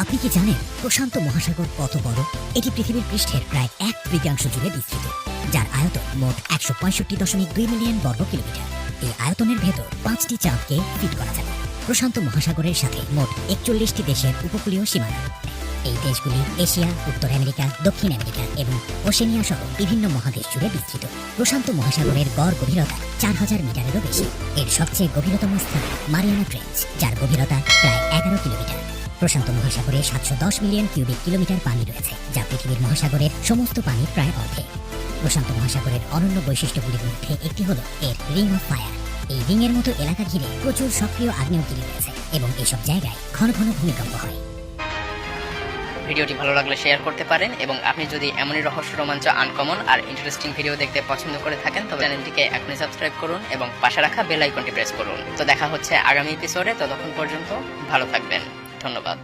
আপনি কি জানেন প্রশান্ত মহাসাগর কত বড়? এটি পৃথিবীর পৃষ্ঠের প্রায় 1/3 জুড়ে বিস্তৃত, যার আয়তন মোট 165.2 মিলিয়ন বর্গ কিলোমিটার। এই আয়তনের ভেতর 5টি চাঁদকে ফিট করা যাবে। প্রশান্ত মহাসাগরের সাথে মোট 41টি দেশের উপকূলীয় সীমানা। এই দেশগুলি এশিয়া, উত্তর আমেরিকা, দক্ষিণ আমেরিকা এবং ওশেনিয়া সহ বিভিন্ন মহাদেশ জুড়ে বিস্তৃত। প্রশান্ত মহাসাগরের গড় গভীরতা 4000 মিটারেরও বেশি। এর সবচেয়ে গভীরতম স্থান মারিয়ানা ট্রেঞ্চ, যার গভীরতা প্রায় 11 কিলোমিটার। প্রশান্ত মহাসাগরে 710 মিলিয়ন কিউবিক কিলোমিটার পানি রয়েছে, যা পৃথিবীর মহাসাগরের সমস্ত পানির প্রায় অর্ধেক। প্রশান্ত মহাসাগরের অনন্য বৈশিষ্ট্যগুলির মধ্যে একটি হল এর রিং অফ ফায়ার। এই রিংয়ের মতো এলাকা ঘিরে প্রচুর সক্রিয় আগ্নেয়গিরি রয়েছে এবং এসব জায়গায় ঘন ঘন ভূমিকম্প হয়। ভিডিওটি ভালো লাগলে শেয়ার করতে পারেন, এবং আপনি যদি এমনই রহস্য, রোমাঞ্চ, আনকমন আর ইন্টারেস্টিং ভিডিও দেখতে পছন্দ করে থাকেন তবে চ্যানেলটিকে এখনই সাবস্ক্রাইব করুন এবং পাশে রাখা বেল আইকনটি প্রেস করুন। তো দেখা হচ্ছে আগামী এপিসোডে। ততক্ষণ পর্যন্ত ভালো থাকবেন। ধন্যবাদ।